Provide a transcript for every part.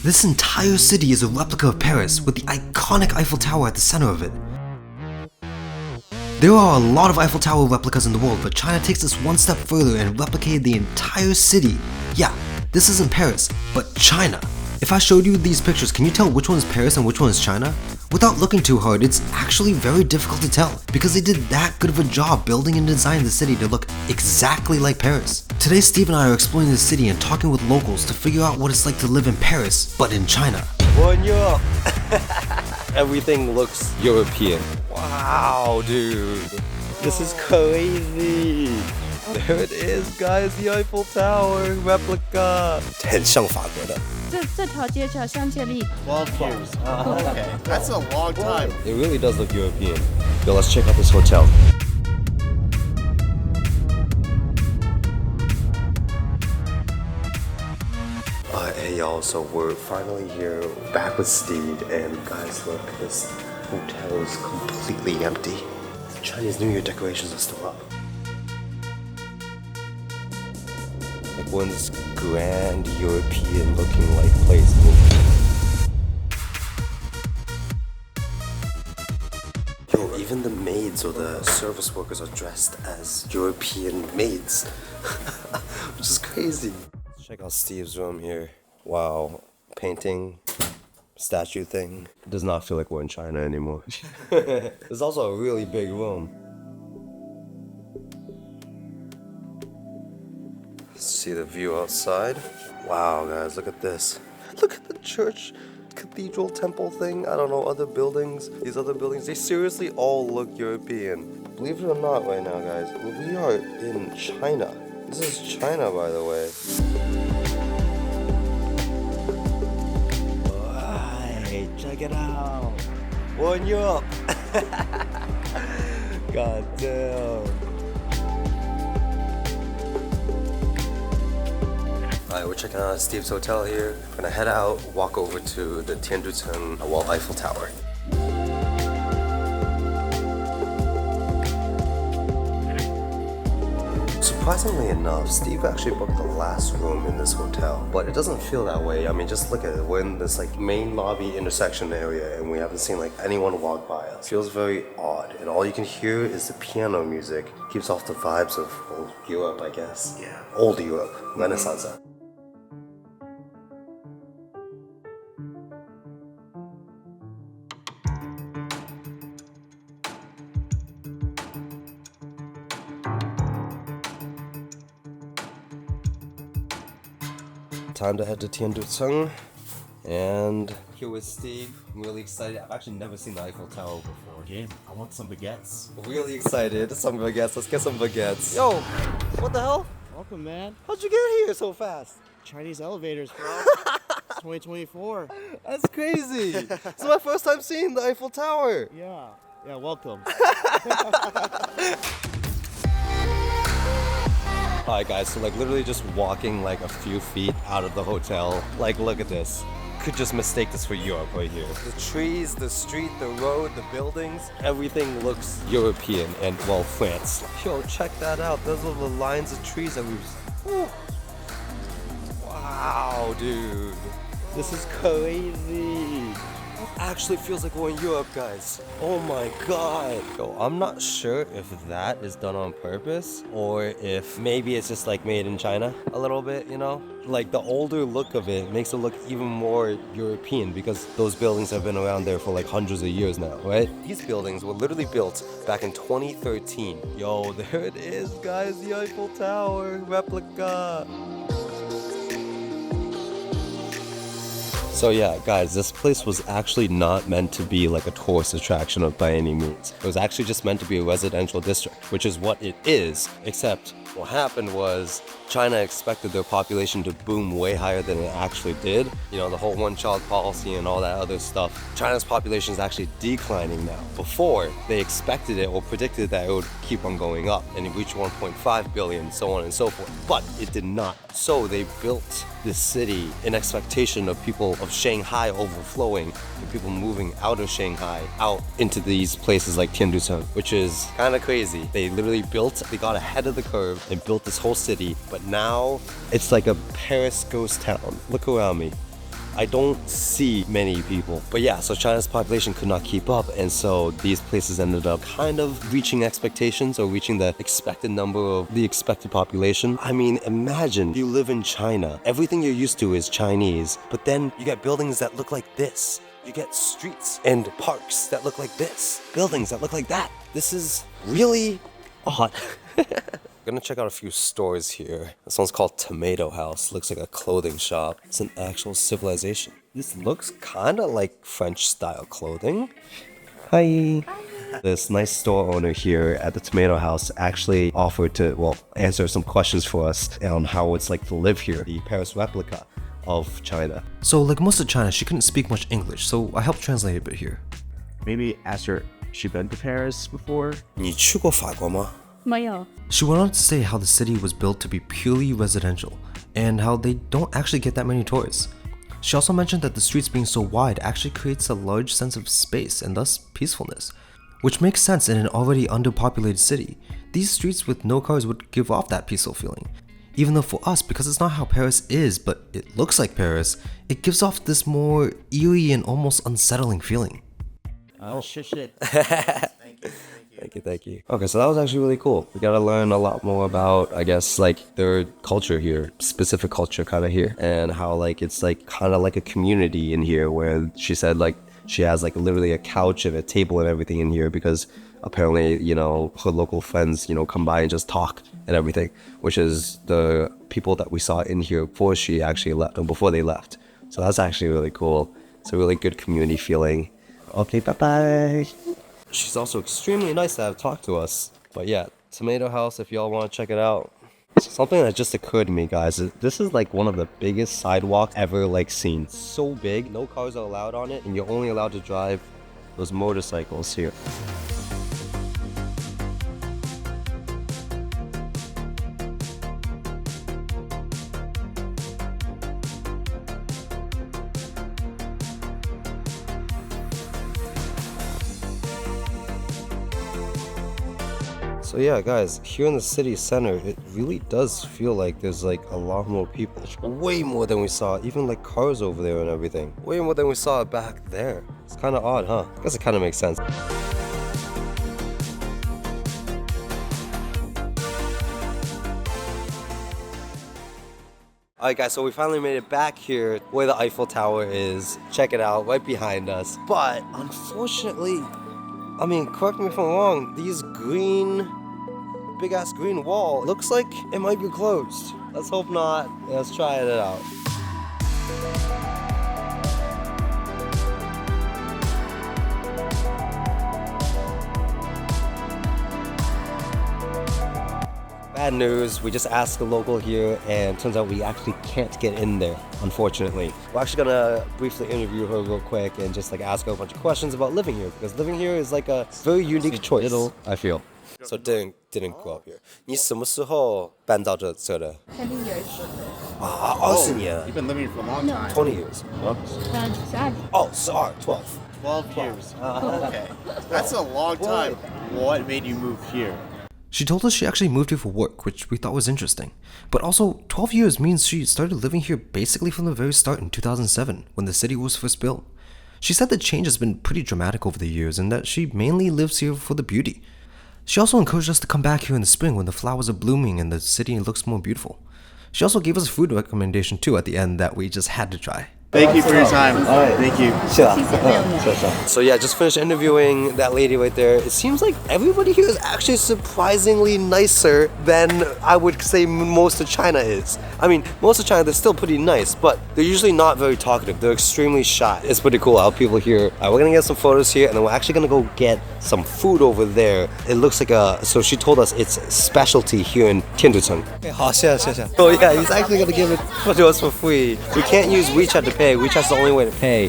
This entire city is a replica of Paris, with the iconic Eiffel Tower at the center of it. There are a lot of Eiffel Tower replicas in the world, but China takes this one step further and replicated the entire city. Yeah, this isn't Paris, but China. If I showed you these pictures, can you tell which one is Paris and which one is China? Without looking too hard, it's actually very difficult to tell, because they did that good of a job building and designing the city to look exactly like Paris. Today Steve and I are exploring the city and talking with locals to figure out what it's like to live in Paris, but in China. We're in Europe. Everything looks European. Wow, dude. This is crazy. There it is, guys, the Eiffel Tower replica. 很像法国的。这条街叫香榭丽。12 years. Okay, that's a long time. It really does look European. Yo, let's check out this hotel. Hey y'all, so we're finally here, back with Steve, and guys, look, this hotel is completely empty. The Chinese New Year decorations are still up. Like we're in this grand European looking like place. Yo, even the maids or the service workers are dressed as European maids, which is crazy. Let's check out Steve's room here. Wow, painting, statue thing. It does not feel like we're in China anymore. There's also a really big room. See the view outside. Wow, guys, look at this. Look at the church, cathedral, temple thing. I don't know, other buildings. These other buildings, they seriously all look European. Believe it or not right now, guys, we are in China. This is China, by the way. Check it out. We're in Europe. God damn. Alright, we're checking out Steve's hotel here. We're gonna head out, walk over to the Tianducheng Eiffel Tower. Surprisingly enough, Steve actually booked the last room in this hotel, but it doesn't feel that way. I mean, just look at it. We're in this like main lobby intersection area, and we haven't seen like anyone walk by us. It feels very odd, and all you can hear is the piano music. Keeps off the vibes of old Europe, I guess. Yeah, old Europe, Renaissance. Time to head to Tianducheng, and here with Steve. I'm really excited. I've actually never seen the Eiffel Tower before. Yeah, I want some baguettes. Really excited. Some baguettes. Let's get some baguettes. Yo, what the hell? Welcome, man. How'd you get here so fast? Chinese elevators, bro. It's 2024. That's crazy. It's my first time seeing the Eiffel Tower. Yeah, welcome. Alright guys, so like literally just walking like a few feet out of the hotel. Like look at this. Could just mistake this for Europe right here. The trees, the street, the road, the buildings, everything looks European and well, France. Yo, check that out. Those are the lines of trees that we've... Wow, dude. This is crazy. Actually feels like we're in Europe, guys. Oh my god. Yo, I'm not sure if that is done on purpose or if maybe it's just like made in China a little bit, you know? Like the older look of it makes it look even more European because those buildings have been around there for like hundreds of years now, right? These buildings were literally built back in 2013. Yo, there it is, guys, the Eiffel Tower replica. So yeah, guys, this place was actually not meant to be like a tourist attraction by any means. It was actually just meant to be a residential district, which is what it is, except what happened was China expected their population to boom way higher than it actually did. You know, the whole one-child policy and all that other stuff. China's population is actually declining now. Before, they expected it or predicted that it would keep on going up and it reached 1.5 billion, so on and so forth. But it did not. So they built this city in expectation of people of Shanghai overflowing and people moving out of Shanghai out into these places like Tianducheng, which is kind of crazy. They literally they got ahead of the curve and built this whole city, but now it's like a Paris ghost town. Look around me. I don't see many people. But yeah, so China's population could not keep up, and so these places ended up kind of reaching expectations or reaching the expected number of the expected population. I mean, imagine you live in China. Everything you're used to is Chinese, but then you get buildings that look like this. You get streets and parks that look like this. Buildings that look like that. This is really odd. We're gonna check out a few stores here. This one's called Tomato House. Looks like a clothing shop. It's an actual civilization. This looks kind of like French style clothing. Hi. This nice store owner here at the Tomato House actually offered to, well, answer some questions for us on how it's like to live here. The Paris replica of China. So like most of China, she couldn't speak much English, so I helped translate a bit here. Maybe ask her, she been to Paris before? 你去过法国吗？没有。 She went on to say how the city was built to be purely residential, and how they don't actually get that many tourists. She also mentioned that the streets being so wide actually creates a large sense of space and thus peacefulness, which makes sense in an already underpopulated city. These streets with no cars would give off that peaceful feeling. Even though for us, because it's not how Paris is, but it looks like Paris, it gives off this more eerie and almost unsettling feeling. Oh, shit. Thank you. Okay, so that was actually really cool. We got to learn a lot more about, I guess, like their culture here, specific culture kind of here, and how like it's like kind of like a community in here where she said like she has like literally a couch and a table and everything in here because apparently, you know, her local friends, you know, come by and just talk and everything, which is the people that we saw in here before she actually left, or before they left. So that's actually really cool. It's a really good community feeling. Okay, bye-bye. She's also extremely nice to have talked to us. But yeah, Tomato House, if y'all want to check it out. Something that just occurred to me, guys, is this is like one of the biggest sidewalks ever like seen. So big, no cars are allowed on it, and you're only allowed to drive those motorcycles here. So yeah, guys, here in the city center, it really does feel like there's like a lot more people. Way more than we saw, even like cars over there and everything. Way more than we saw back there. It's kind of odd, huh? I guess it kind of makes sense. Alright guys, so we finally made it back here where the Eiffel Tower is. Check it out, right behind us. But unfortunately, I mean, correct me if I'm wrong, these big ass green wall looks like it might be closed. Let's hope not. Let's try it out. Bad news, we just asked a local here and turns out we actually can't get in there, unfortunately. We're actually gonna briefly interview her real quick and just like ask her a bunch of questions about living here, because living here is like a very unique choice, I feel. So didn't grow up here. 你什么时候搬到这的？ 20 years. 20年 You've been living here for a long time. 20 years. 12. Oh, sorry, 12. 12 years. Okay. That's a long time. What made you move here? She told us she actually moved here for work, which we thought was interesting. But also, 12 years means she started living here basically from the very start in 2007, when the city was first built. She said the change has been pretty dramatic over the years and that she mainly lives here for the beauty. She also encouraged us to come back here in the spring when the flowers are blooming and the city looks more beautiful. She also gave us a food recommendation too at the end that we just had to try. Thank you for your time. Thank you. So yeah, just finished interviewing that lady right there. It seems like everybody here is actually surprisingly nicer than I would say most of China is. I mean, most of China, they're still pretty nice, but they're usually not very talkative. They're extremely shy. It's pretty cool how people here. We're gonna get some photos here, and then we're actually gonna go get some food over there. It looks like so she told us it's specialty here in Tianducheng. Oh yeah, he's actually gonna give it to us for free. We can't use WeChat to pay. WeChat's the only way to pay.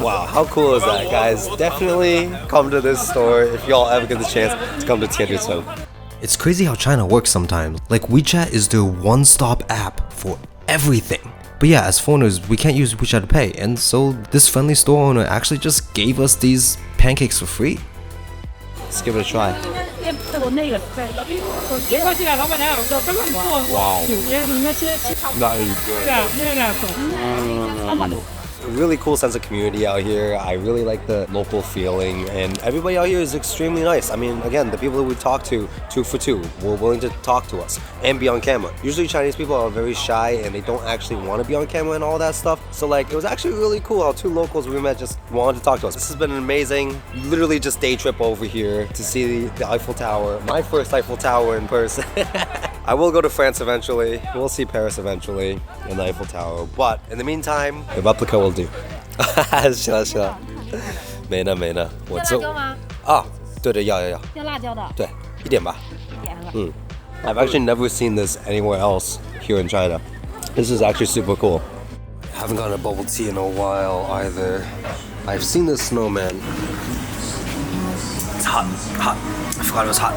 Wow, how cool is that, guys? Definitely come to this store if y'all ever get the chance to come to Tianducheng. It's crazy how China works sometimes. Like WeChat is their one-stop app for everything. But yeah, as foreigners, we can't use WeChat to pay, and so this friendly store owner actually just gave us these pancakes for free. Let's give it a try. Wow. That is good. really cool sense of community out here. I really like the local feeling, and everybody out here is extremely nice. I mean, again, the people that we talk to, 2 for 2, were willing to talk to us and be on camera. Usually Chinese people are very shy and they don't actually want to be on camera and all that stuff. So like, it was actually really cool how 2 locals we met just wanted to talk to us. This has been an amazing, literally just day trip over here to see the Eiffel Tower. My first Eiffel Tower in person. I will go to France eventually. We'll see Paris eventually and the Eiffel Tower. But in the meantime, the replica will do. 是啊是啊，没呢没呢，我这啊，对对要要辣椒的，对，一点吧。一点嗯，I've actually never seen this anywhere else here in China. This is actually super cool. I haven't gotten a bubble tea in a while either. I've seen the snowman. It's hot, hot. I forgot it was hot.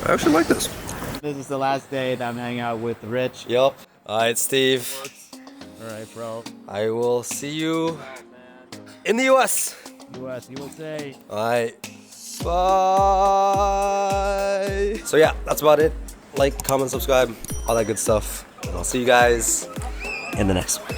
I actually like this. This is the last day that I'm hanging out with Rich. Yup. Alright, Steve. Alright, bro. I will see you in the US. US, USA. Alright. Bye. So yeah, that's about it. Like, comment, subscribe, all that good stuff. And I'll see you guys in the next one.